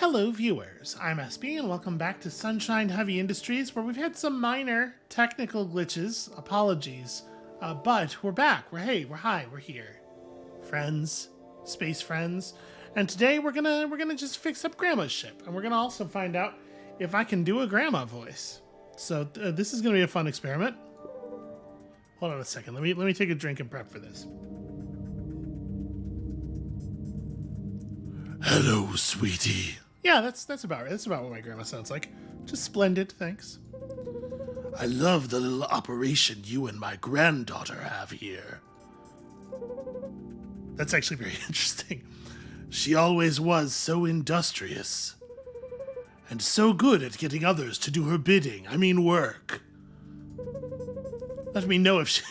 Hello viewers, I'm SB and welcome back to Sunshine Heavy Industries, where we've had some minor technical glitches. Apologies. But we're back. We're here. Friends, space friends. And today we're gonna just fix up Grandma's ship, and we're gonna also find out if I can do a grandma voice. So this is gonna be a fun experiment. Hold on a second. Let me take a drink and prep for this. Hello, sweetie. Yeah, that's about right. That's about what my grandma sounds like. Just splendid, thanks. I love the little operation you and my granddaughter have here. That's actually very interesting. She always was so industrious. And so good at getting others to do her bidding. I mean work. Let me know if she...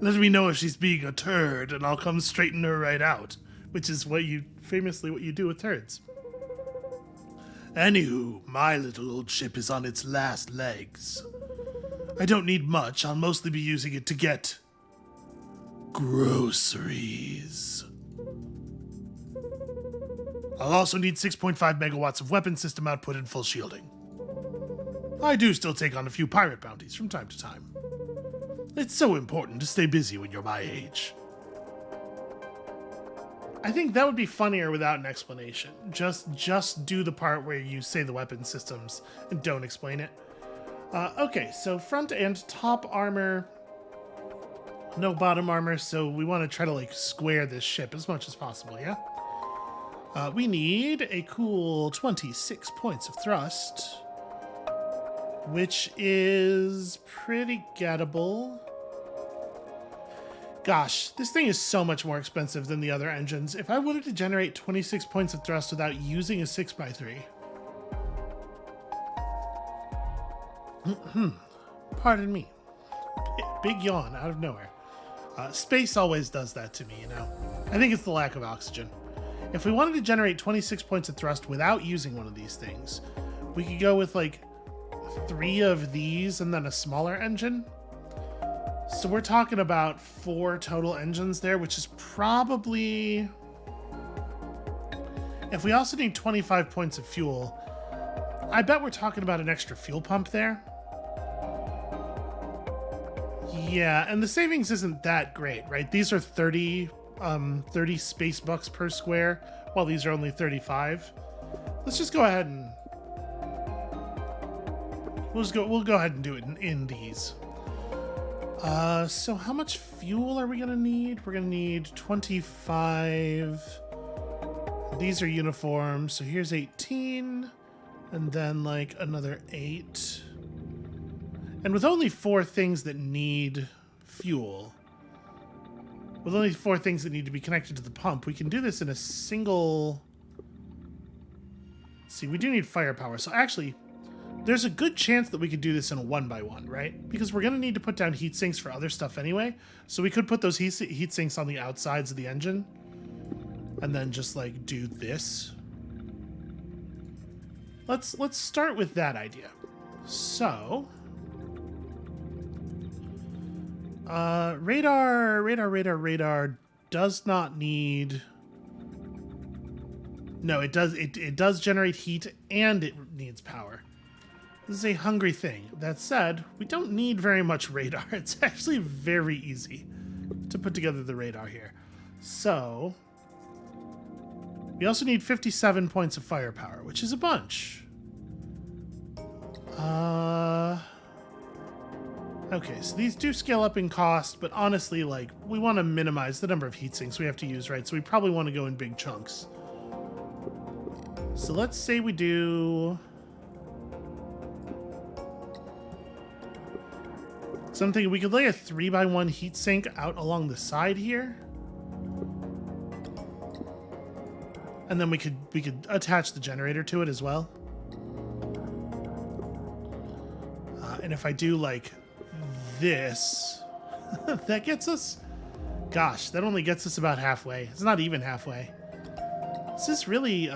Let me know if she's being a turd, and I'll come straighten her right out. Which is what you do with turds. Anywho, my little old ship is on its last legs. I don't need much. I'll mostly be using it to get groceries. I'll also need 6.5 megawatts of weapon system output and full shielding. I do still take on a few pirate bounties from time to time. It's so important to stay busy when you're my age. I think that would be funnier without an explanation. Just do the part where you say the weapon systems and don't explain it. Okay, so front and top armor, no bottom armor, so we want to try to like square this ship as much as possible, yeah? We need a cool 26 points of thrust, which is pretty gettable. Gosh, this thing is so much more expensive than the other engines. If I wanted to generate 26 points of thrust without using a 6x3... Pardon me. Big yawn out of nowhere. Space always does that to me, you know. I think it's the lack of oxygen. If we wanted to generate 26 points of thrust without using one of these things, we could go with like 3 of these and then a smaller engine. So we're talking about 4 total engines there, which is probably... If we also need 25 points of fuel, I bet we're talking about an extra fuel pump there. Yeah, and the savings isn't that great, right? These are 30 space bucks per square, while these are only 35. Let's just go ahead and... We'll go ahead and do it in these. So how much fuel are we gonna need? We're gonna need 25. These are uniforms, so here's 18, and then like another 8. And with only 4 things that need fuel, with only 4 things that need to be connected to the pump, we can do this in a single... See, we do need firepower, so actually... There's a good chance that we could do this in a 1x1, right? Because we're going to need to put down heat sinks for other stuff anyway. So we could put those heat sinks on the outsides of the engine. And then just, like, do this. Let's start with that idea. So... radar does not need... No, it does generate heat and it needs power. This is a hungry thing. That said, we don't need very much radar. It's actually very easy to put together the radar here. So, we also need 57 points of firepower, which is a bunch. Okay, so these do scale up in cost, but honestly, like, we want to minimize the number of heat sinks we have to use, right? So we probably want to go in big chunks. So let's say we do... So I'm thinking we could lay a 3x1 heatsink out along the side here. And then we could attach the generator to it as well. And if I do like this, that gets us... Gosh, that only gets us about halfway. It's not even halfway. This is really...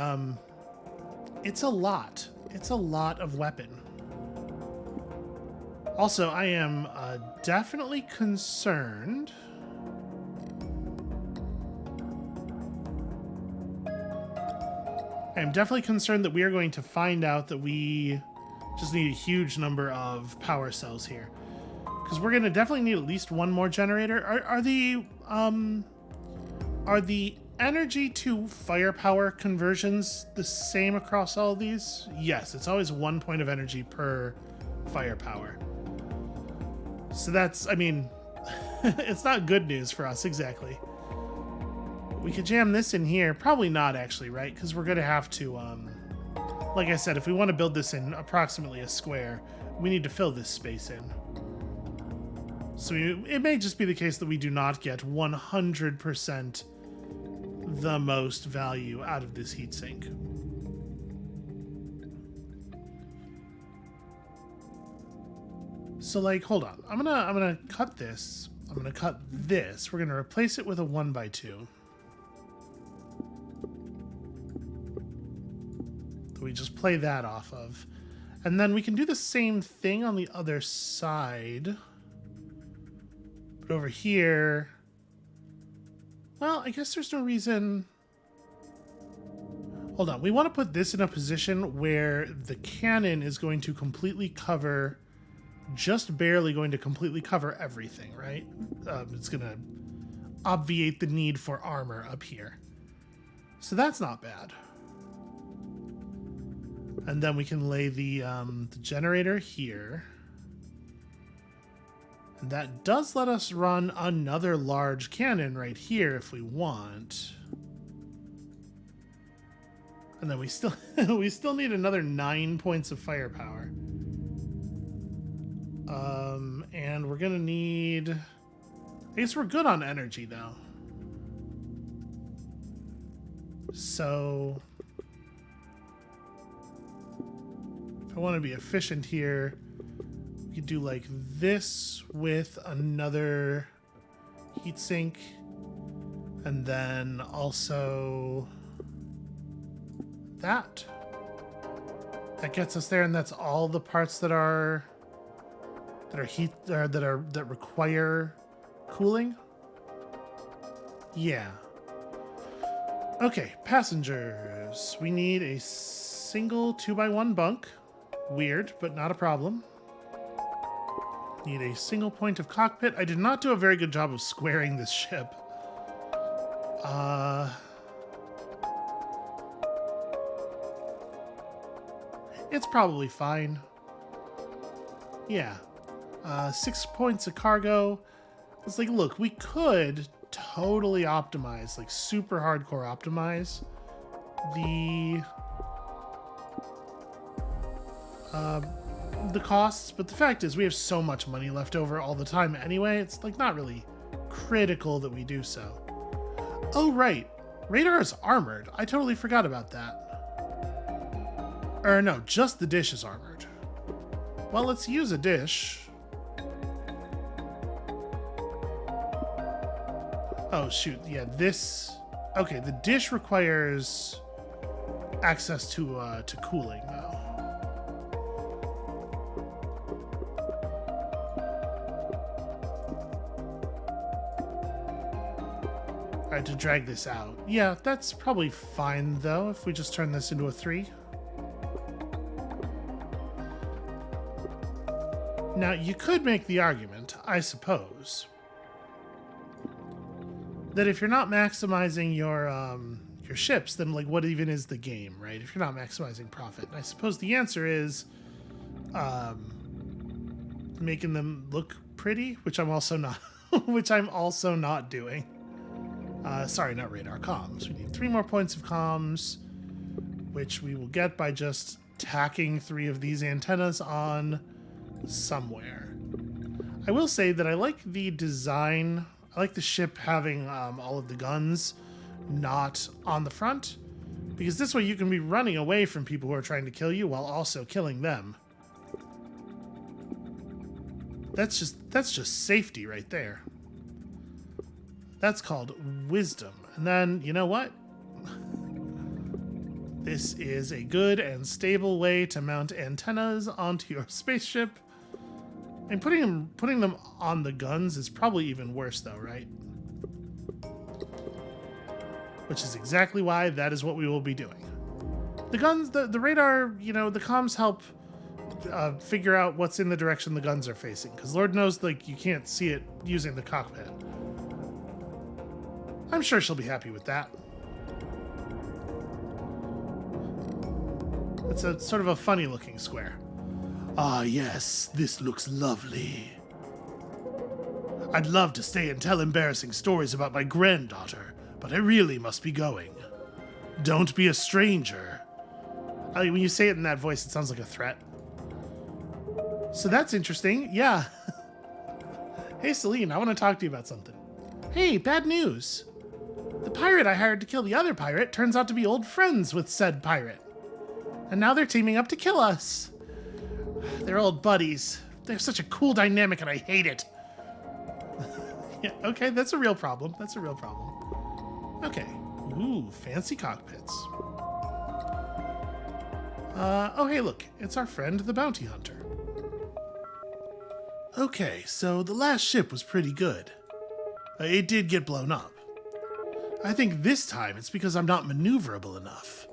It's a lot. It's a lot of weapon. Also, I am definitely concerned I'm definitely concerned that we are going to find out that we just need a huge number of power cells here. Because we're going to definitely need at least one more generator. Are the energy to firepower conversions the same across all of these? Yes, it's always 1 point of energy per firepower. So that's, I mean, it's not good news for us exactly. We could jam this in here. Probably not actually, right? Because we're going to have to, like I said, if we want to build this in approximately a square, we need to fill this space in. So it may just be the case that we do not get 100% the most value out of this heatsink. So like, hold on. I'm gonna cut this. I'm gonna cut this. We're gonna replace it with a 1x2. We just play that off of. And then we can do the same thing on the other side. But over here, well, I guess there's no reason. Hold on. We want to put this in a position where the cannon is going to completely cover, just barely going to completely cover everything, right? It's going to obviate the need for armor up here. So that's not bad. And then we can lay the generator here. And that does let us run another large cannon right here if we want. And then we still we still need another 9 points of firepower. And we're gonna need, I guess we're good on energy though. So if I want to be efficient here, we could do like this with another heatsink, and then also that. That gets us there, and that's all the parts that require cooling. Yeah. Okay, passengers. We need a single 2x1 bunk. Weird, but not a problem. Need a single point of cockpit. I did not do a very good job of squaring this ship. It's probably fine. Yeah. 6 points of cargo. It's like, look, we could totally optimize, like super hardcore optimize the costs, but the fact is we have so much money left over all the time anyway, it's like not really critical that we do so. Oh right, radar is armored. I totally forgot about that. Or no, just the dish is armored. Well, let's use a dish. Oh shoot, yeah, this, okay, the dish requires access to cooling though. Alright, to drag this out. Yeah, that's probably fine though, if we just turn this into a 3. Now, you could make the argument, I suppose, that if you're not maximizing your ships, then like what even is the game, right? If you're not maximizing profit. And I suppose the answer is making them look pretty, which I'm also not doing. Sorry, not radar, comms. We need 3 more points of comms, which we will get by just tacking 3 of these antennas on somewhere. I will say that I like the design. I like the ship having all of the guns not on the front, because this way you can be running away from people who are trying to kill you while also killing them. That's just safety right there. That's called wisdom. And then, you know what? This is a good and stable way to mount antennas onto your spaceship. And putting them on the guns is probably even worse though, right? Which is exactly why that is what we will be doing. The guns, the radar, you know, the comms help figure out what's in the direction the guns are facing. Because Lord knows, like, you can't see it using the cockpit. I'm sure she'll be happy with that. It's a sort of a funny looking square. Ah, yes, this looks lovely. I'd love to stay and tell embarrassing stories about my granddaughter, but I really must be going. Don't be a stranger. I mean, when you say it in that voice, it sounds like a threat. So that's interesting. Yeah. Hey, Celine, I want to talk to you about something. Hey, bad news. The pirate I hired to kill the other pirate turns out to be old friends with said pirate. And now they're teaming up to kill us. They're old buddies. They're such a cool dynamic and I hate it. Yeah, okay, that's a real problem. That's a real problem. Okay. Ooh, fancy cockpits. Oh, hey, look. It's our friend, the bounty hunter. Okay, so the last ship was pretty good. It did get blown up. I think this time it's because I'm not maneuverable enough.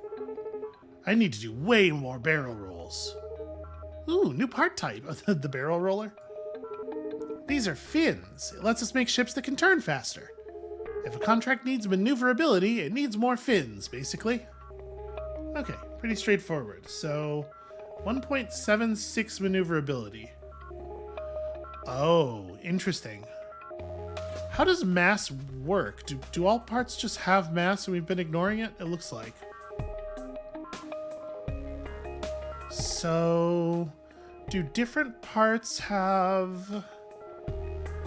I need to do way more barrel rolls. Ooh, new part type. The barrel roller. These are fins. It lets us make ships that can turn faster. If a contract needs maneuverability, it needs more fins, basically. Okay, pretty straightforward. So, 1.76 maneuverability. Oh, interesting. How does mass work? Do all parts just have mass and we've been ignoring it? It looks like. So, do different parts have...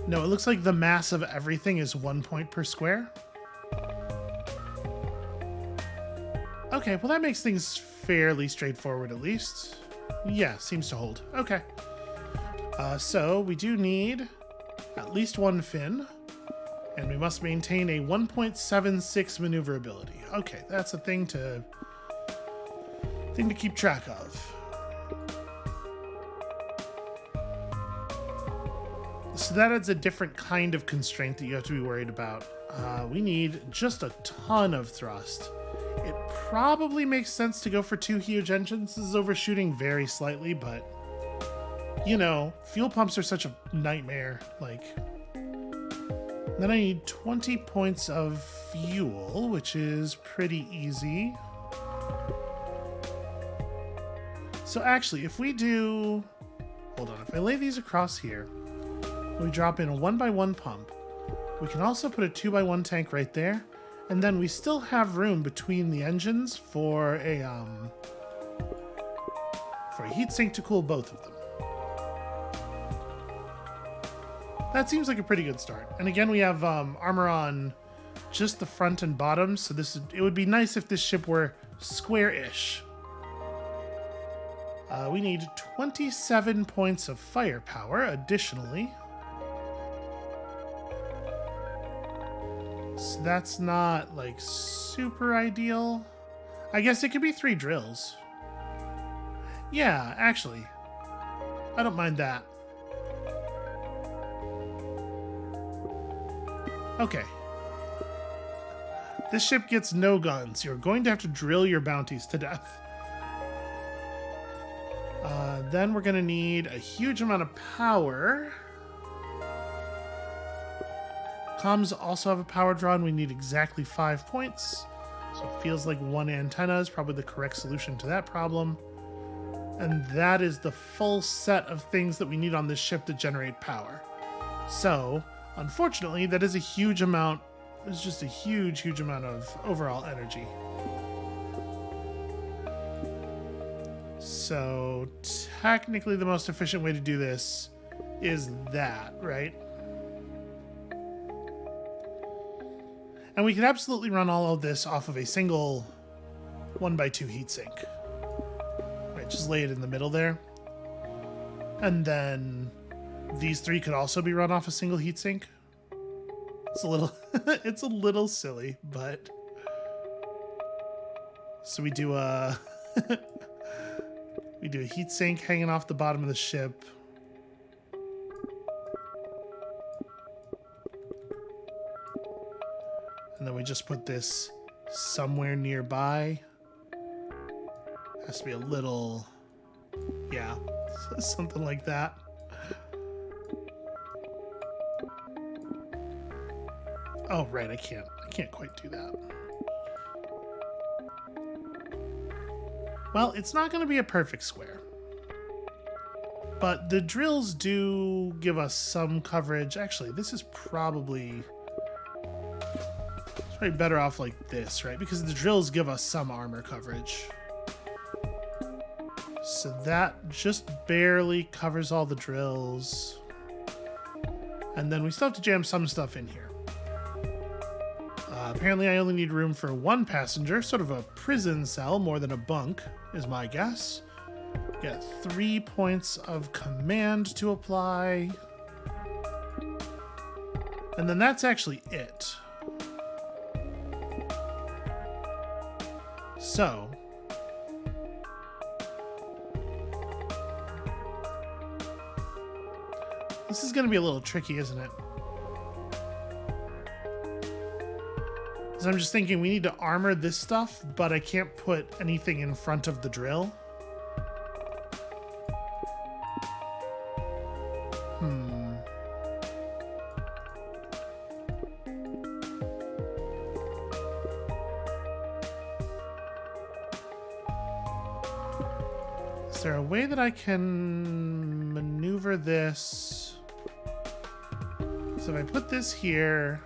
No, it looks like the mass of everything is 1 point per square. Okay, well that makes things fairly straightforward at least. Yeah, seems to hold. Okay. So we do need at least one fin, and we must maintain a 1.76 maneuverability. Okay, that's a thing to keep track of. So that adds a different kind of constraint that you have to be worried about. We need just a ton of thrust. It probably makes sense to go for 2 huge engines. This is overshooting very slightly, but you know, fuel pumps are such a nightmare. Like, then I need 20 points of fuel, which is pretty easy. So actually, if we do, hold on, if I lay these across here, we drop in a 1x1 pump. We can also put a 2x1 tank right there, and then we still have room between the engines for a heatsink to cool both of them. That seems like a pretty good start. And again, we have armor on just the front and bottom, so it would be nice if this ship were square-ish. We need 27 points of firepower additionally. So that's not, like, super ideal. I guess it could be 3 drills. Yeah, actually. I don't mind that. Okay. This ship gets no guns. You're going to have to drill your bounties to death. Then we're going to need a huge amount of power. Comms also have a power draw, and we need exactly 5 points. So it feels like 1 antenna is probably the correct solution to that problem. And that is the full set of things that we need on this ship to generate power. So, unfortunately, that is a huge amount. It's just a huge, huge amount of overall energy. So, technically the most efficient way to do this is that, right? And we could absolutely run all of this off of a single 1x2 heatsink. Right, just lay it in the middle there. And then these 3 could also be run off a single heatsink. It's a little it's a little silly, but so we do a we do a heatsink hanging off the bottom of the ship. And then we just put this somewhere nearby. Has to be a little, yeah, something like that. Oh, right, I can't quite do that. Well, it's not going to be a perfect square. But the drills do give us some coverage. Actually, this is probably... It's probably better off like this, right? Because the drills give us some armor coverage. So that just barely covers all the drills. And then we still have to jam some stuff in here. Apparently I only need room for one passenger, sort of a prison cell more than a bunk, is my guess. Get 3 points of command to apply. And then that's actually it. So, this is going to be a little tricky, isn't it? Because I'm just thinking we need to armor this stuff, but I can't put anything in front of the drill. Is there a way that I can maneuver this? So if I put this here...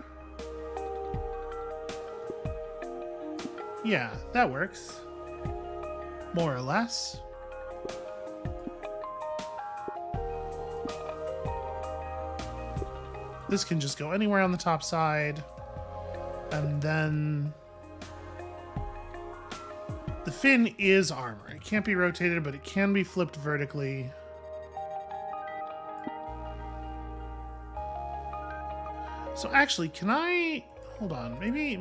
Yeah, that works. More or less. This can just go anywhere on the top side. And then... The fin is armor. It can't be rotated, but it can be flipped vertically. So actually, can I... Hold on. Maybe.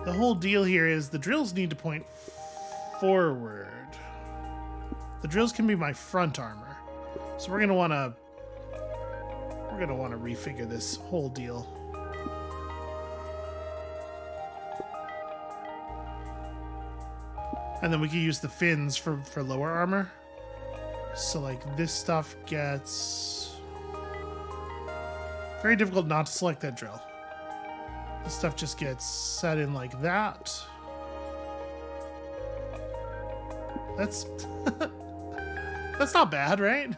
The whole deal here is the drills need to point forward. The drills can be my front armor. So we're going to want to... refigure this whole deal. And then we can use the fins for lower armor. So like this stuff gets... Very difficult not to select that drill. This stuff just gets set in like that. That's... That's not bad, right?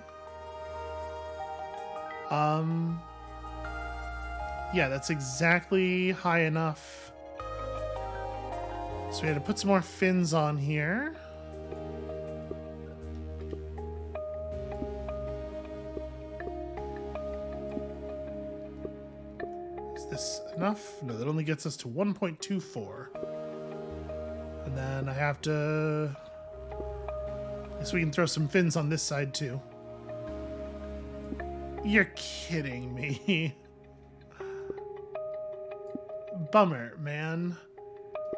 Yeah, that's exactly high enough. So we had to put some more fins on here. Is this enough? No, that only gets us to 1.24. And then I have to... I guess we can throw some fins on this side too. You're kidding me. Bummer, man.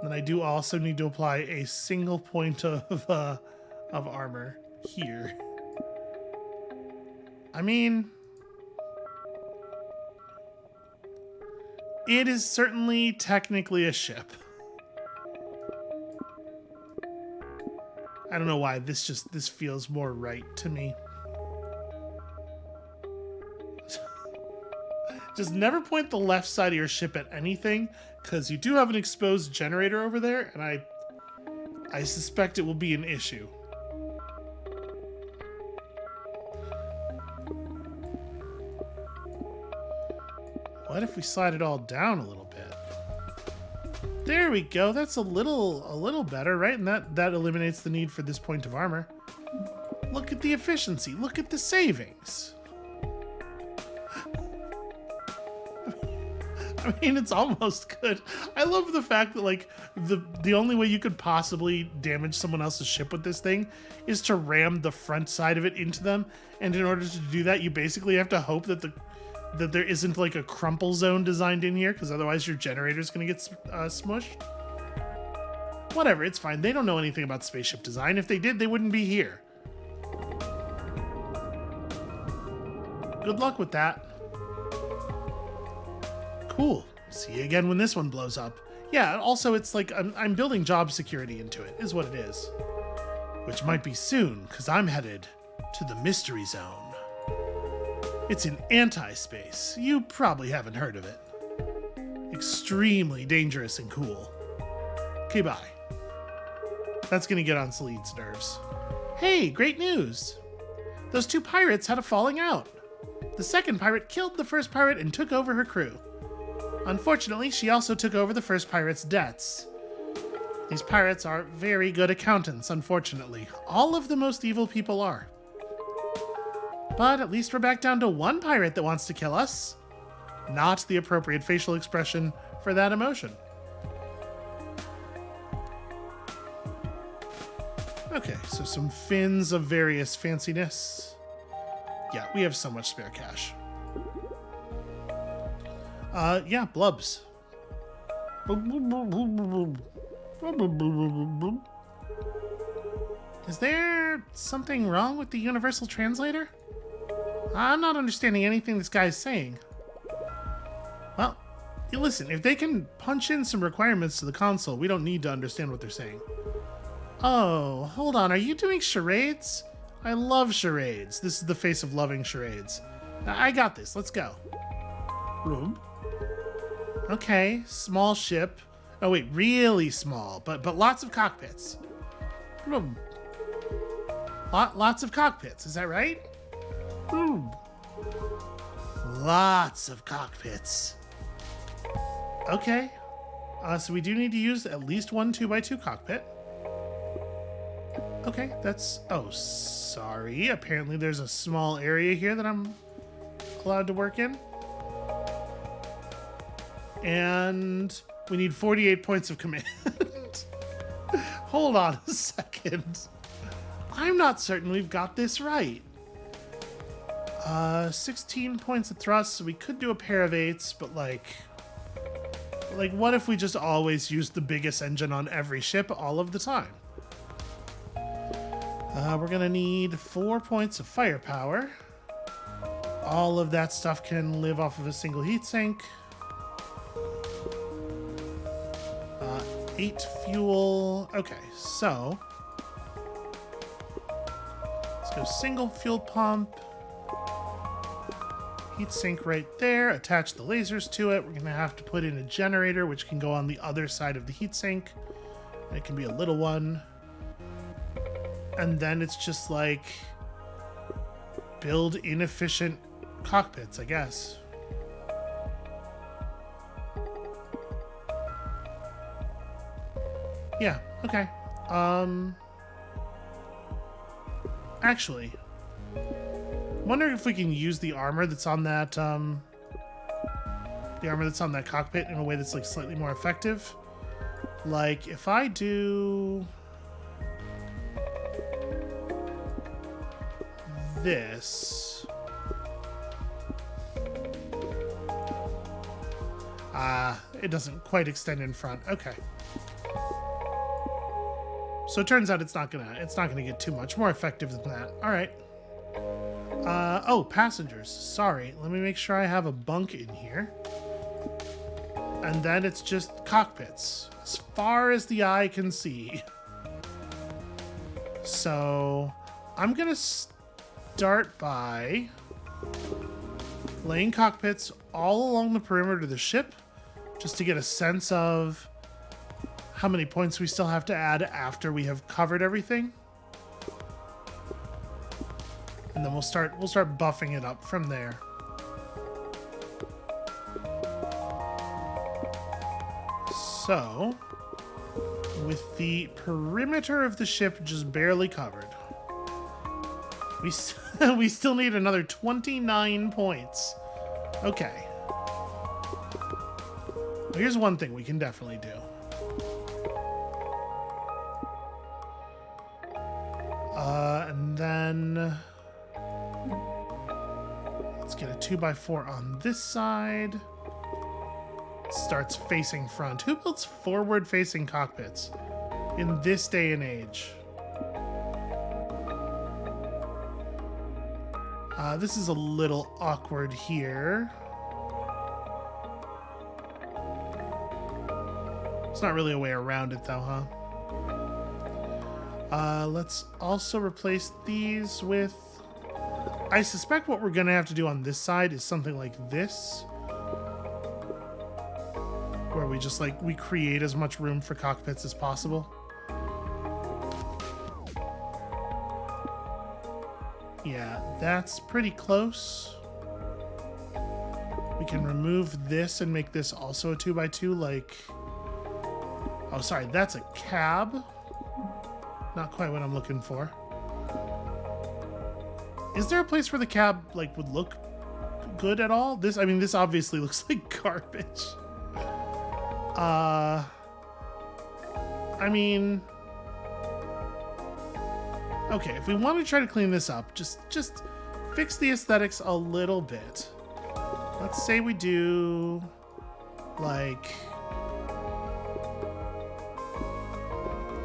And I do also need to apply a single point of armor here. I mean, it is certainly technically a ship. I don't know why this feels more right to me. Just never point the left side of your ship at anything, because you do have an exposed generator over there, and I suspect it will be an issue. What if we slide it all down a little bit? There we go. That's a little better, right? And that eliminates the need for this point of armor. Look at the efficiency. Look at the savings. I mean, it's almost good. I love the fact that, like, the only way you could possibly damage someone else's ship with this thing is to ram the front side of it into them. And in order to do that, you basically have to hope that there isn't, like, a crumple zone designed in here, because otherwise your generator's going to get smushed. Whatever, it's fine. They don't know anything about spaceship design. If they did, they wouldn't be here. Good luck with that. Cool. See you again when this one blows up. Yeah, also it's like I'm building job security into it, is what it is. Which might be soon, because I'm headed to the Mystery Zone. It's in anti-space. You probably haven't heard of it. Extremely dangerous and cool. Okay, bye. That's gonna get on Salid's nerves. Hey, great news! Those two pirates had a falling out. The second pirate killed the first pirate and took over her crew. Unfortunately, she also took over the first pirate's debts. These pirates are very good accountants, unfortunately. All of the most evil people are. But at least we're back down to one pirate that wants to kill us. Not the appropriate facial expression for that emotion. Okay, so some fins of various fanciness. Yeah, we have so much spare cash. Yeah, blubs. Is there something wrong with the universal translator? I'm not understanding anything this guy's saying. Well, listen, if they can punch in some requirements to the console, we don't need to understand what they're saying. Oh, hold on, are you doing charades? I love charades. This is the face of loving charades. I got this, let's go. Okay, small ship. Oh wait, really small, but lots of cockpits. Lots of cockpits, is that right? Lots of cockpits. Okay, so we do need to use at least one 2x2 cockpit. Okay, that's... Oh, sorry. Apparently there's a small area here that I'm allowed to work in. And we need 48 points of command. Hold on a second. I'm not certain we've got this right. 16 points of thrust, so we could do a pair of 8s, but like what if we just always use the biggest engine on every ship all of the time? We're gonna need 4 points of firepower. All of that stuff can live off of a single heatsink. 8 fuel. Okay, so let's go single fuel pump. Heatsink right there. Attach the lasers to it. We're gonna have to put in a generator, which can go on the other side of the heatsink. It can be a little one. And then it's just like build inefficient cockpits, I guess. Yeah, okay. Actually, wondering if we can use the armor that's on that cockpit in a way that's like slightly more effective. Like if I do this. It doesn't quite extend in front. Okay. So it turns out it's not gonna get too much more effective than that. All right. Oh, passengers. Sorry. Let me make sure I have a bunk in here. And then it's just cockpits, as far as the eye can see. So I'm gonna start by laying cockpits all along the perimeter of the ship, just to get a sense of how many points we still have to add after we have covered everything. And then we'll start buffing it up from there. So, with the perimeter of the ship just barely covered, we still need another 29 points. Okay. Here's one thing we can definitely do. And then let's get a 2x4 on this side. It starts facing front. Who builds forward-facing cockpits in this day and age? This is a little awkward here. It's not really a way around it though, huh? Let's also replace these with... I suspect what we're gonna have to do on this side is something like this. Where we just like, we create as much room for cockpits as possible. Yeah, that's pretty close. We can remove this and make this also a 2x2, like... Oh, sorry, that's a cab. Not quite what I'm looking for. Is there a place where the cab, like, would look good at all? This, I mean, this obviously looks like garbage. I mean... Okay, if we want to try to clean this up, just fix the aesthetics a little bit. Let's say we do, like...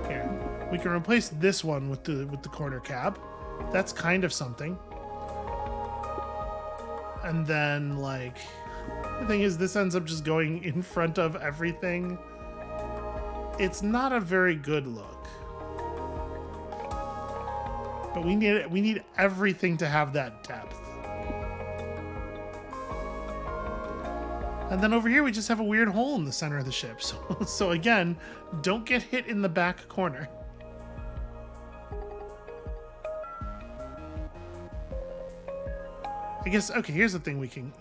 Here, we can replace this one with the corner cab. That's kind of something. And then, like, the thing is, this ends up just going in front of everything. It's not a very good look. But we need everything to have that depth. And then over here, we just have a weird hole in the center of the ship. So again, don't get hit in the back corner. I guess, okay, here's the thing we can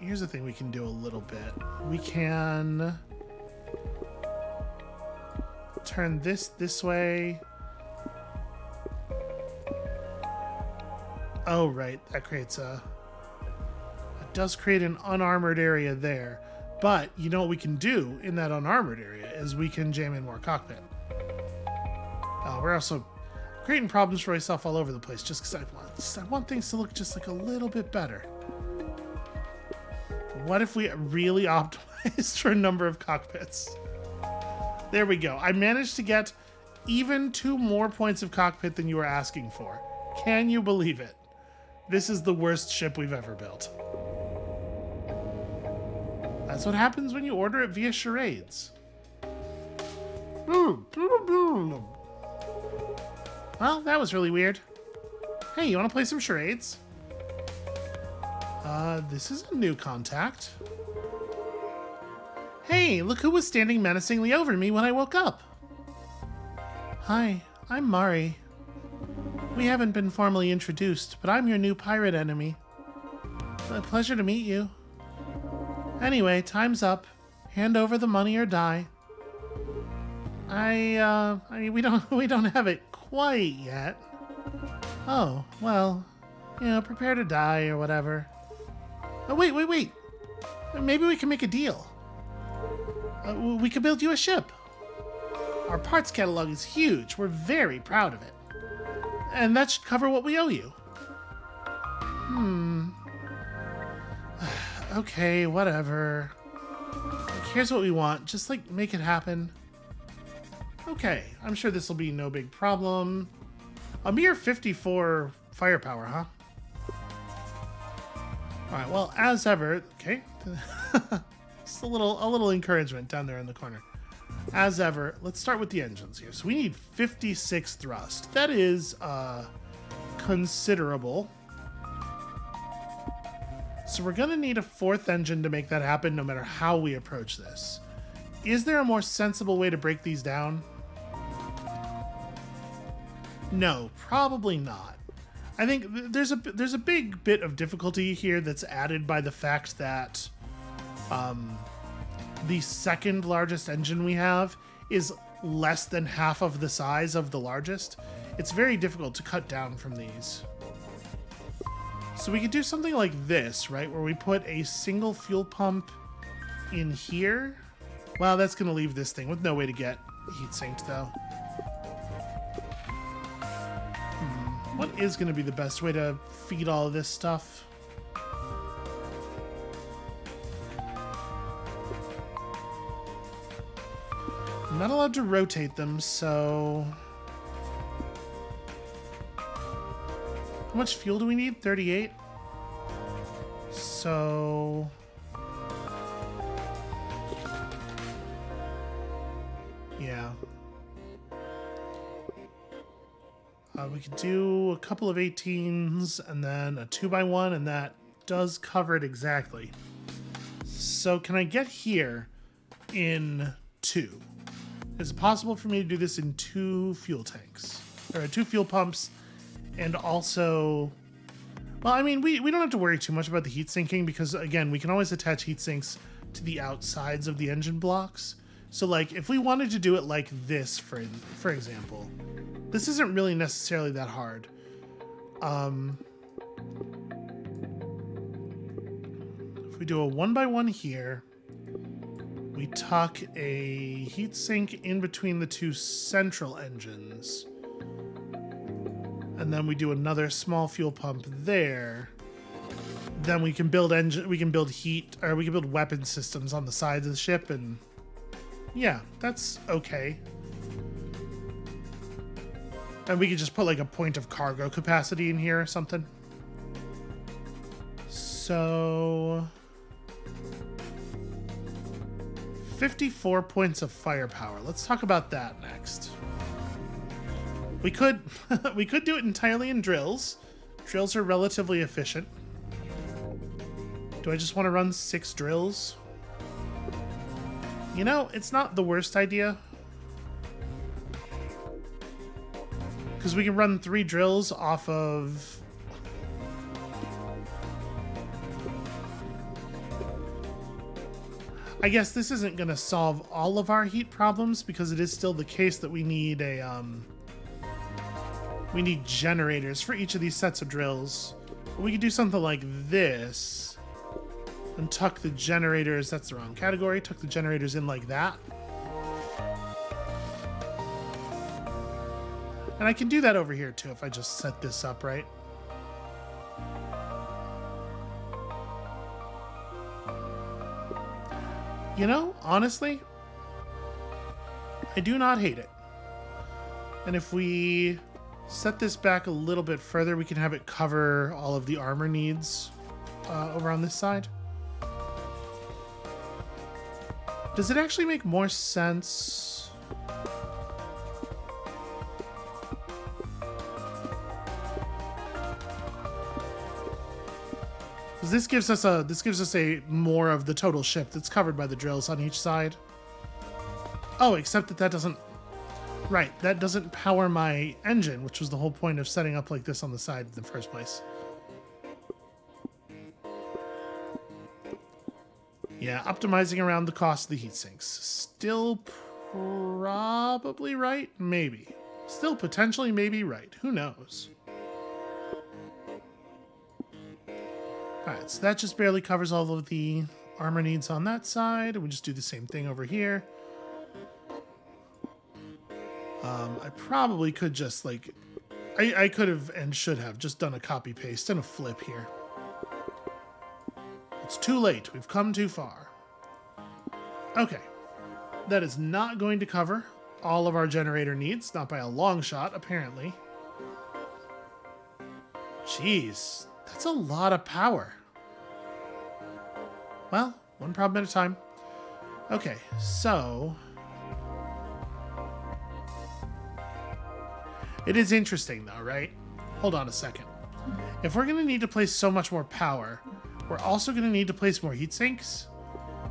do a little bit. We can turn this way. Oh, right, that creates it does create an unarmored area there. But you know what we can do in that unarmored area is we can jam in more cockpit. We're also creating problems for myself all over the place just because I want things to look just like a little bit better. What if we really optimized for a number of cockpits? There we go. I managed to get even 2 more points of cockpit than you were asking for. Can you believe it? This is the worst ship we've ever built. That's what happens when you order it via charades. Well, that was really weird. Hey, you want to play some charades? This is a new contact. Hey, look who was standing menacingly over me when I woke up. Hi, I'm Mari. We haven't been formally introduced, but I'm your new pirate enemy. A pleasure to meet you. Anyway, time's up. Hand over the money or die. I mean, we don't have it quite yet. Oh, well, you know, prepare to die or whatever. Oh, wait. Maybe we can make a deal. We could build you a ship. Our parts catalog is huge. We're very proud of it. And that should cover what we owe you. Okay, whatever. Like, here's what we want. Just, like, make it happen. Okay, I'm sure this will be no big problem. A mere 54 firepower, huh? Alright, well, as ever... Okay. Just a little encouragement down there in the corner. As ever, let's start with the engines here. So we need 56 thrust. That is considerable. So we're going to need a 4th engine to make that happen no matter how we approach this. Is there a more sensible way to break these down? No, probably not. I think there's a big bit of difficulty here that's added by the fact that the second largest engine we have is less than half of the size of the largest. It's very difficult to cut down from these. So we could do something like this, right? Where we put a single fuel pump in here. Well, that's going to leave this thing with no way to get heat sinked, though. What is going to be the best way to feed all of this stuff? I'm not allowed to rotate them, so... How much fuel do we need? 38? So... Yeah. We could do a couple of 18s and then a 2x1, and that does cover it exactly. So can I get here in 2? Is it possible for me to do this in 2 fuel tanks? Or 2 fuel pumps, and also... Well, I mean, we don't have to worry too much about the heat sinking because, again, we can always attach heat sinks to the outsides of the engine blocks. So, like, if we wanted to do it like this, for example, this isn't really necessarily that hard. If we do a 1x1 here, we tuck a heatsink in between the 2 central engines. And then we do another small fuel pump there. Then we can build heat, or we can build weapon systems on the sides of the ship, and yeah, that's okay. And we could just put like a point of cargo capacity in here or something. So 54 points of firepower. Let's talk about that next. We could do it entirely in drills. Drills are relatively efficient. Do I just want to run 6 drills? You know, it's not the worst idea. Because we can run 3 drills off of... I guess this isn't going to solve all of our heat problems because it is still the case that we need a... we need generators for each of these sets of drills. But we could do something like this and tuck the generators, that's the wrong category, tuck the generators in like that. And I can do that over here too if I just set this up right. You know, honestly, I do not hate it. And if we set this back a little bit further, we can have it cover all of the armor needs over on this side. Does it actually make more sense? This gives us a more of the total ship that's covered by the drills on each side. Oh, except that doesn't... Right, that doesn't power my engine, which was the whole point of setting up like this on the side in the first place. Yeah, optimizing around the cost of the heat sinks. Still probably right? Maybe. Still potentially maybe right. Who knows? Alright, so that just barely covers all of the armor needs on that side. We just do the same thing over here. I probably could just like... I could have and should have just done a copy paste and a flip here. It's too late. We've come too far. Okay. That is not going to cover all of our generator needs. Not by a long shot, apparently. Jeez. That's a lot of power. Well, one problem at a time. Okay, so... It is interesting though, right? Hold on a second. If we're going to need to place so much more power, we're also going to need to place more heat sinks.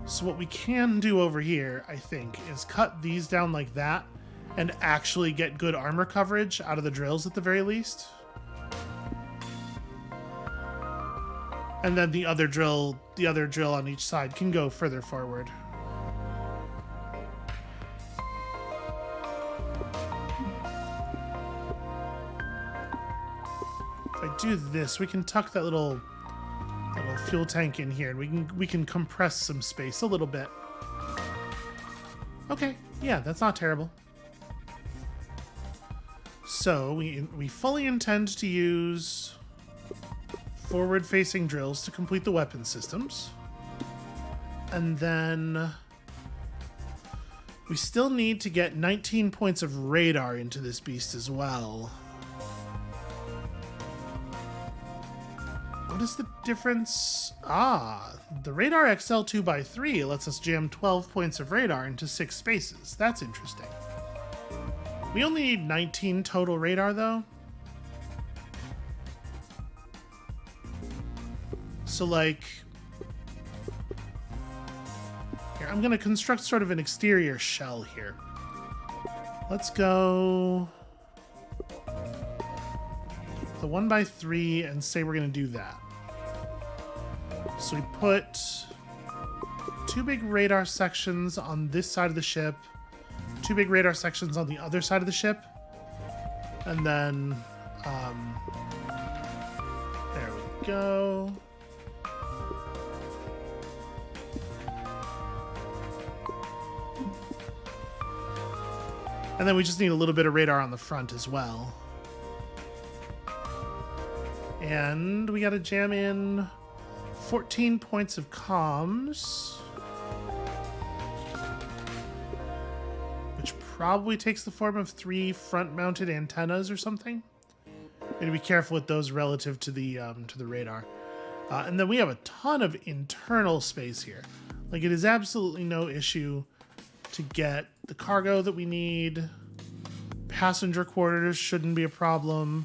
So what we can do over here, I think, is cut these down like that and actually get good armor coverage out of the drills at the very least. And then the other drill on each side can go further forward. If I do this, we can tuck that little fuel tank in here, and we can compress some space a little bit. Okay, yeah, that's not terrible. So we fully intend to use forward-facing drills to complete the weapon systems. And then we still need to get 19 points of radar into this beast as well. What is the difference? Ah, the radar XL 2x3 lets us jam 12 points of radar into 6 spaces. That's interesting. We only need 19 total radar, though. So, like... Here, I'm going to construct sort of an exterior shell here. Let's go... the 1x3 and say we're going to do that. So we put 2 big radar sections on this side of the ship, 2 big radar sections on the other side of the ship, and then there we go. And then we just need a little bit of radar on the front as well. And we gotta jam in 14 points of comms, which probably takes the form of 3 front-mounted antennas or something. Gotta be careful with those relative to the radar. And then we have a ton of internal space here. Like, it is absolutely no issue to get the cargo that we need. Passenger quarters shouldn't be a problem.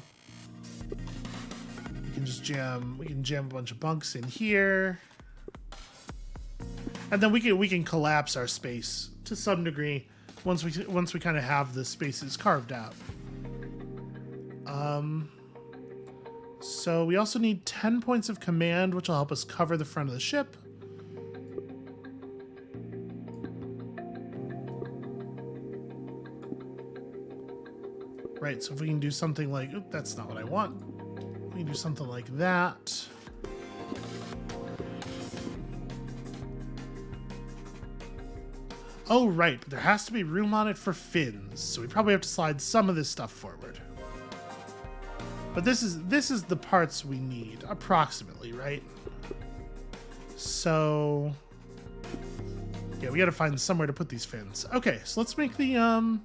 We can jam a bunch of bunks in here. And then we can collapse our space to some degree once we kind of have the spaces carved out. So we also need 10 points of command, which will help us cover the front of the ship. Right, so if we can do something like, oop, that's not what I want. We can do something like that. Oh, right, but there has to be room on it for fins, so we probably have to slide some of this stuff forward. But this is the parts we need, approximately, right? So yeah, we gotta find somewhere to put these fins. Okay, so let's make the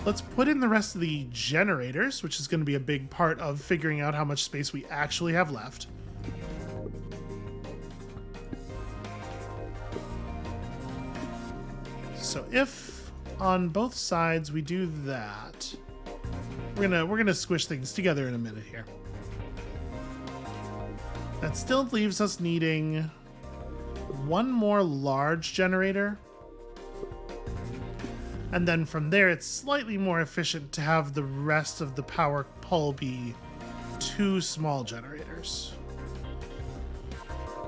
let's put in the rest of the generators, which is going to be a big part of figuring out how much space we actually have left. So if on both sides we do that, we're gonna squish things together in a minute here. That still leaves us needing 1 more large generator. And then from there, it's slightly more efficient to have the rest of the power pull be 2 small generators.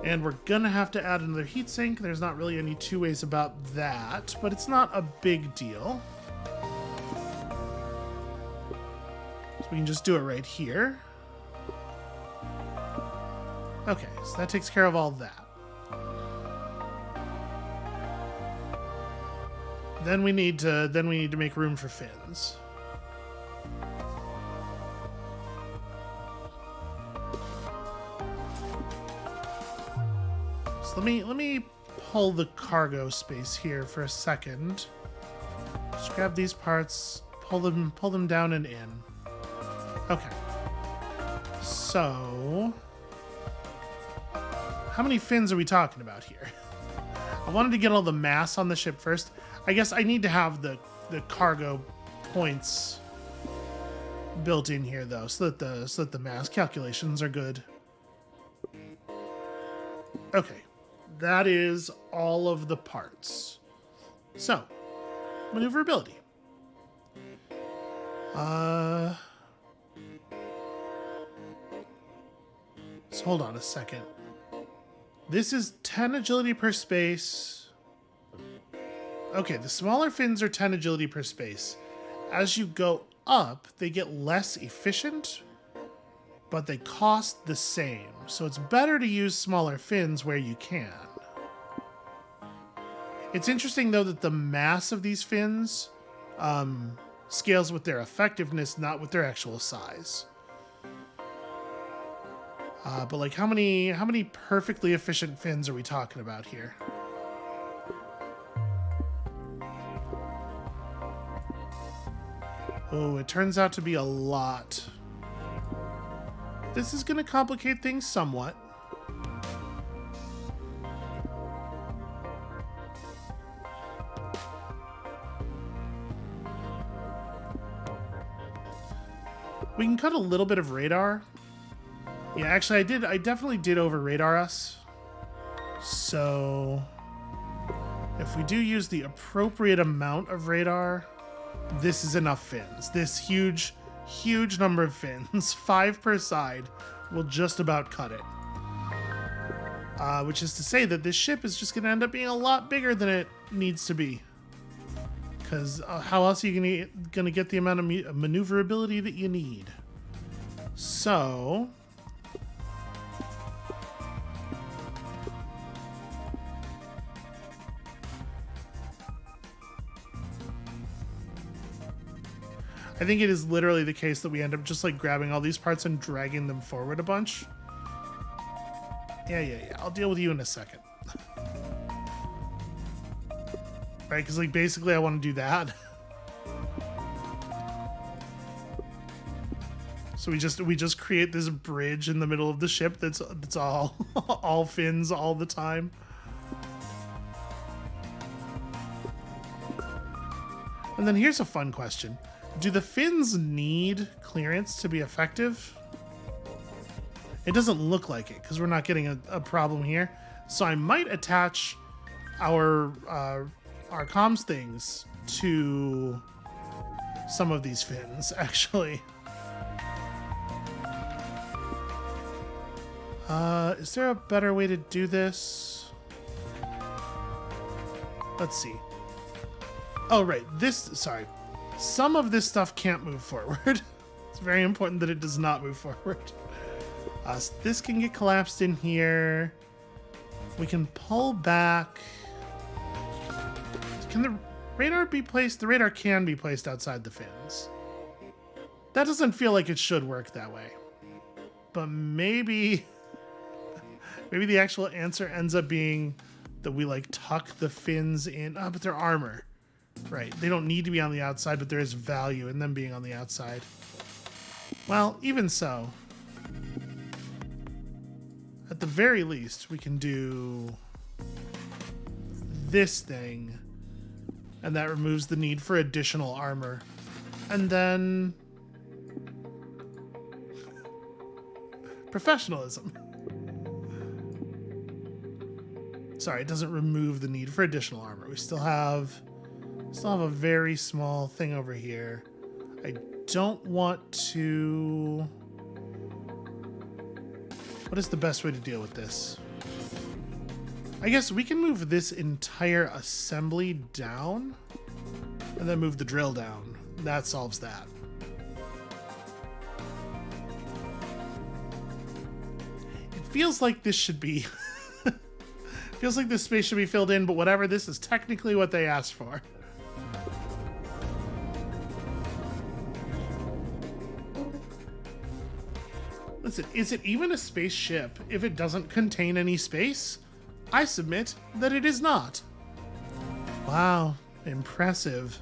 And we're gonna have to add another heatsink. There's not really any 2 ways about that, but it's not a big deal. So we can just do it right here. Okay, so that takes care of all that. Then we need to make room for fins. So let me pull the cargo space here for a second. Just grab these parts, pull them down and in. Okay. So how many fins are we talking about here? I wanted to get all the mass on the ship first. I guess I need to have the cargo points built in here though, so that the mass calculations are good. Okay, that is all of the parts. So, maneuverability. So hold on a second. This is 10 agility per space. Okay, the smaller fins are 10 agility per space. As you go up, they get less efficient, but they cost the same. So it's better to use smaller fins where you can. It's interesting, though, that the mass of these fins scales with their effectiveness, not with their actual size. But like, how many perfectly efficient fins are we talking about here? Oh, it turns out to be a lot. This is going to complicate things somewhat. We can cut a little bit of radar. Yeah, actually, I definitely did over radar us. So if we do use the appropriate amount of radar, this is enough fins. This huge number of fins, 5 per side, will just about cut it. Which is to say that this ship is just going to end up being a lot bigger than it needs to be. Because how else are you going to get the amount of maneuverability that you need? So I think it is literally the case that we end up just like grabbing all these parts and dragging them forward a bunch. Yeah. I'll deal with you in a second. Right, because like basically I want to do that. So we just create this bridge in the middle of the ship that's all all fins all the time. And then here's a fun question. Do the fins need clearance to be effective? It doesn't look like it because we're not getting a problem here. So I might attach our comms things to some of these fins, actually. Is there a better way to do this? Let's see. Oh, right. Sorry. Some of this stuff can't move forward. It's very important that it does not move forward. So this can get collapsed in here. We can pull back. Can the radar be placed? The radar can be placed outside the fins. That doesn't feel like it should work that way. But maybe the actual answer ends up being that we like tuck the fins in. Oh, but they're armor. Right, they don't need to be on the outside, but there is value in them being on the outside. Well, even so, at the very least, we can do this thing, and that removes the need for additional armor. And then professionalism. Sorry, it doesn't remove the need for additional armor. We still have a very small thing over here. I don't want to... What is the best way to deal with this? I guess we can move this entire assembly down and then move the drill down. That solves that. It feels like this should be... feels like this space should be filled in, but whatever, this is technically what they asked for. Listen, is it even a spaceship if it doesn't contain any space? I submit that it is not. Wow, impressive.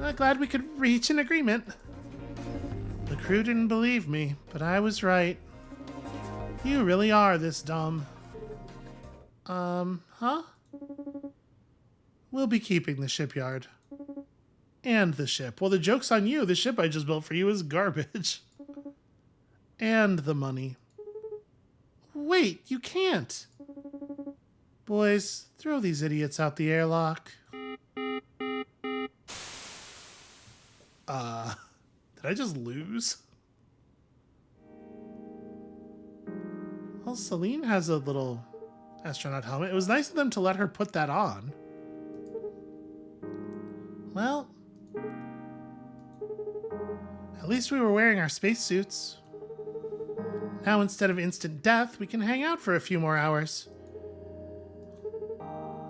I'm glad we could reach an agreement. The crew didn't believe me, but I was right. You really are this dumb. Huh? We'll be keeping the shipyard. And the ship. Well, the joke's on you. The ship I just built for you is garbage. And the money. Wait, you can't. Boys, throw these idiots out the airlock. Did I just lose? Well, Celine has a little astronaut helmet. It was nice of them to let her put that on. Well, at least we were wearing our spacesuits. Now, instead of instant death, we can hang out for a few more hours.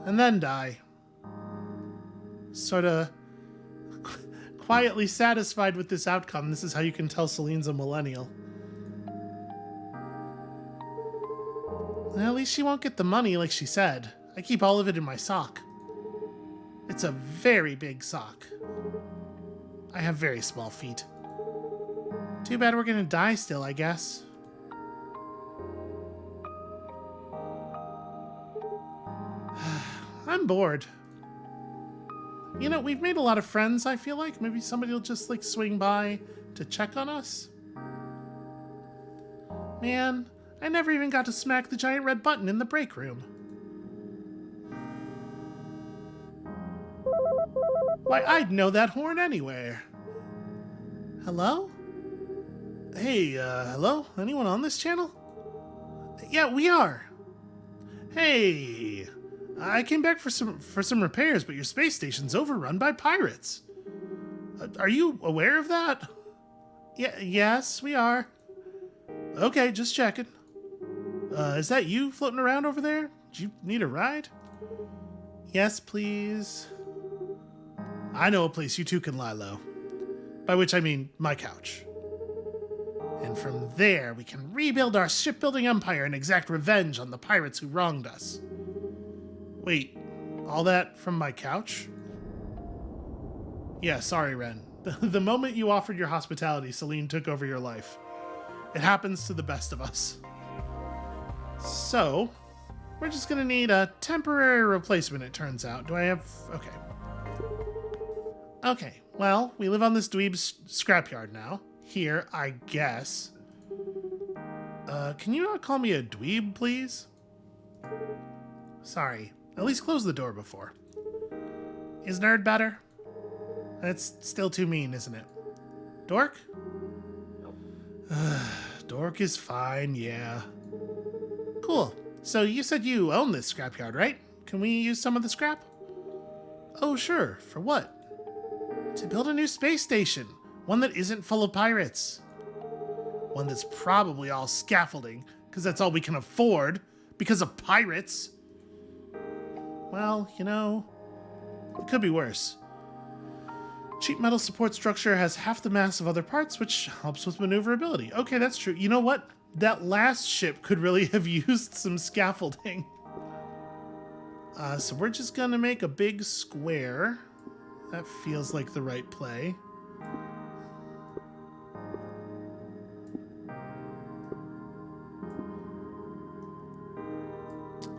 And then die. Sorta quietly satisfied with this outcome. This is how you can tell Celine's a millennial. Well, at least she won't get the money like she said. I keep all of it in my sock. It's a very big sock. I have very small feet. Too bad we're gonna die still, I guess. I'm bored. You know, we've made a lot of friends, I feel like. Maybe somebody will just, like, swing by to check on us. Man, I never even got to smack the giant red button in the break room. Why, I'd know that horn anywhere. Hello? Hey, hello? Anyone on this channel? Yeah, we are. Hey, I came back for some repairs, but your space station's overrun by pirates. Are you aware of that? Yes, we are. Okay, just checking. Is that you floating around over there? Do you need a ride? Yes, please. I know a place you two can lie low. By which I mean my couch. And from there, we can rebuild our shipbuilding empire and exact revenge on the pirates who wronged us. Wait, all that from my couch? Yeah, sorry, Ren. The moment you offered your hospitality, Celine took over your life. It happens to the best of us. So, we're just gonna need a temporary replacement, it turns out. Do I have... Okay. Okay, well, we live on this dweeb's scrapyard now. Here, I guess. Can you not call me a dweeb, please? Sorry. At least close the door before. Is nerd better? That's still too mean, isn't it? Dork? Dork is fine, yeah. Cool. So you said you own this scrapyard, right? Can we use some of the scrap? Oh, sure. For what? To build a new space station. One that isn't full of pirates. One that's probably all scaffolding, because that's all we can afford, because of pirates. Well, you know, it could be worse. Cheap metal support structure has half the mass of other parts, which helps with maneuverability. Okay, that's true. You know what? That last ship could really have used some scaffolding. So we're just gonna make a big square. That feels like the right play.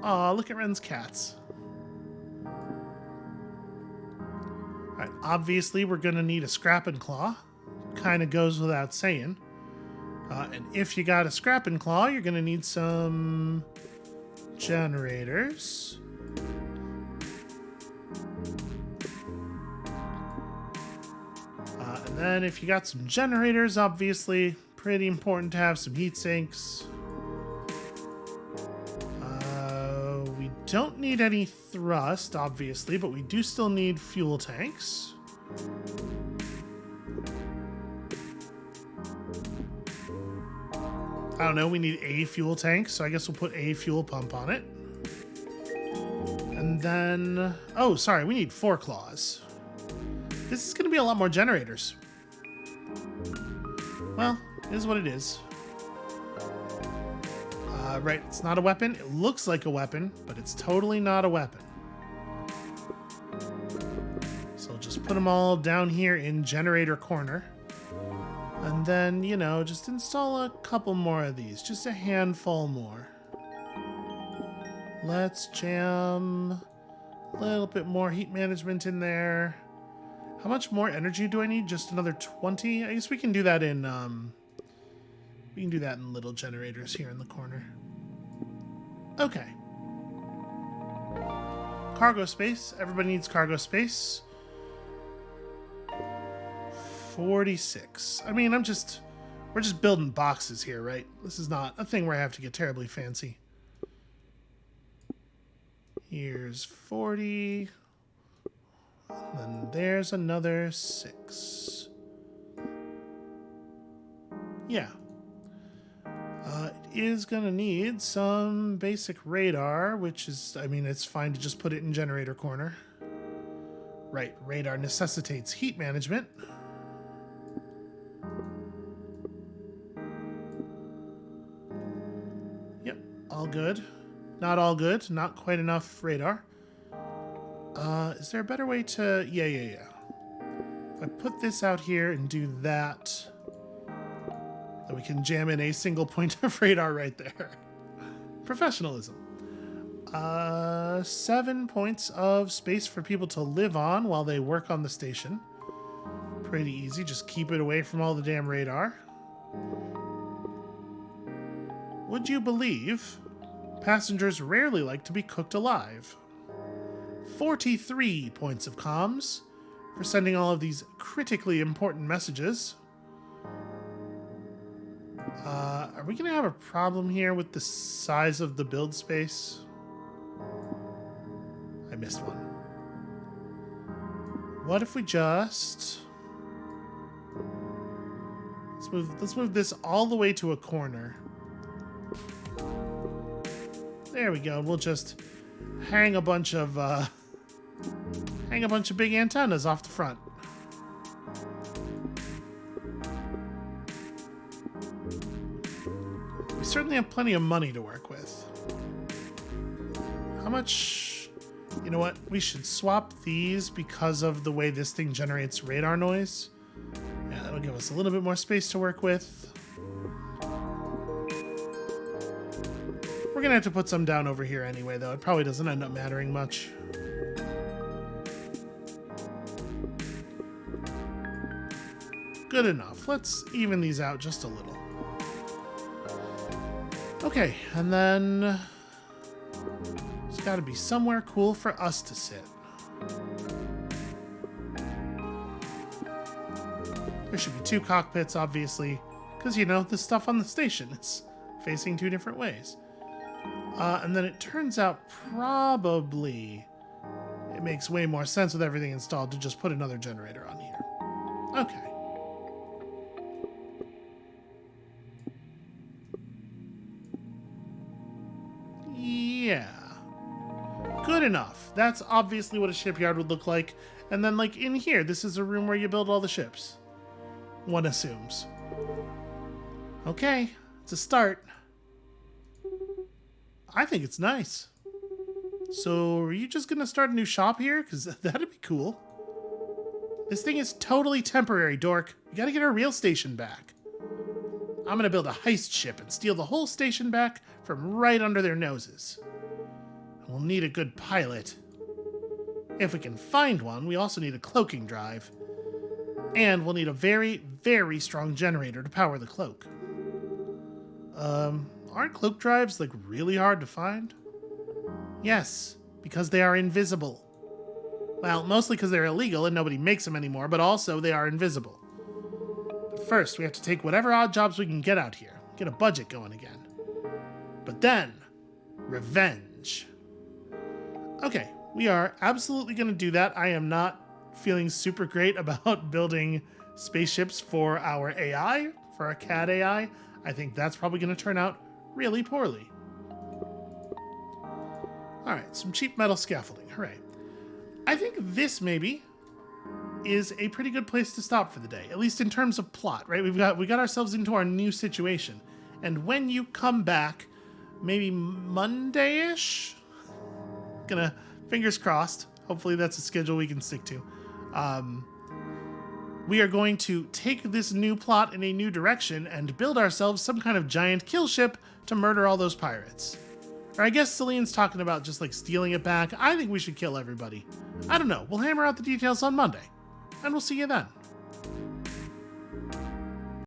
Aw, look at Ren's cats. Alright, obviously we're gonna need a scrap and claw. Kinda goes without saying. And if you got a scrap and claw, you're gonna need some generators. And then if you got some generators, obviously, pretty important to have some heat sinks. We don't need any thrust, obviously, but we do still need fuel tanks. I don't know, we need a fuel tank, so I guess we'll put a fuel pump on it. And then... Oh, sorry, we need 4 claws. This is going to be a lot more generators. Well, it is what it is. Right, it's not a weapon. It looks like a weapon, but it's totally not a weapon. So I'll just put them all down here in generator corner. And then, you know, just install a couple more of these. Just a handful more. Let's jam a little bit more heat management in there. How much more energy do I need? Just another 20? I guess we can do that in, little generators here in the corner. Okay. Cargo space. Everybody needs cargo space. 46. I mean, we're just building boxes here, right? This is not a thing where I have to get terribly fancy. Here's 40. And then there's another 6. Yeah. It is going to need some basic radar, which is, I mean, it's fine to just put it in generator corner. Right, radar necessitates heat management. Yep, all good. Not all good, not quite enough radar. Is there a better way to... Yeah. If I put this out here and do that... That we can jam in a single point of radar right there. Professionalism. 7 points of space for people to live on while they work on the station. Pretty easy, just keep it away from all the damn radar. Would you believe passengers rarely like to be cooked alive? 43 points of comms for sending all of these critically important messages. Are we going to have a problem here with the size of the build space? I missed one. What if we just... Let's move this all the way to a corner. There we go. We'll just hang a bunch of big antennas off the front. We certainly have plenty of money to work with. How much... You know what? We should swap these because of the way this thing generates radar noise. Yeah, that'll give us a little bit more space to work with. We're gonna have to put some down over here anyway, though. It probably doesn't end up mattering much. Good enough. Let's even these out just a little. Okay, and then there's got to be somewhere cool for us to sit. There should be 2 cockpits, obviously, because, you know, the stuff on the station is facing 2 different ways. And then it turns out probably it makes way more sense with everything installed to just put another generator on here. Okay. Yeah. Good enough. That's obviously what a shipyard would look like. And then, like, in here, this is a room where you build all the ships. One assumes. Okay, it's a start. I think it's nice. So, are you just gonna start a new shop here? Because that'd be cool. This thing is totally temporary, dork. You gotta get our real station back. I'm gonna build a heist ship and steal the whole station back from right under their noses. We'll need a good pilot. If we can find one, we also need a cloaking drive. And we'll need a very, very strong generator to power the cloak. Aren't cloak drives, like, really hard to find? Yes, because they are invisible. Well, mostly because they're illegal and nobody makes them anymore, but also they are invisible. But first, we have to take whatever odd jobs we can get out here. Get a budget going again. But then, revenge. Okay, we are absolutely going to do that. I am not feeling super great about building spaceships for our AI, for our CAD AI. I think that's probably going to turn out really poorly. All right, some cheap metal scaffolding. Hooray. I think this maybe is a pretty good place to stop for the day, at least in terms of plot, right? We got ourselves into our new situation. And when you come back, maybe Monday-ish, gonna, fingers crossed, hopefully that's a schedule we can stick to. We are going to take this new plot in a new direction and build ourselves some kind of giant kill ship to murder all those pirates. Or I guess Celine's talking about just like stealing it back. I think we should kill everybody. I don't know. We'll hammer out the details on Monday. And we'll see you then.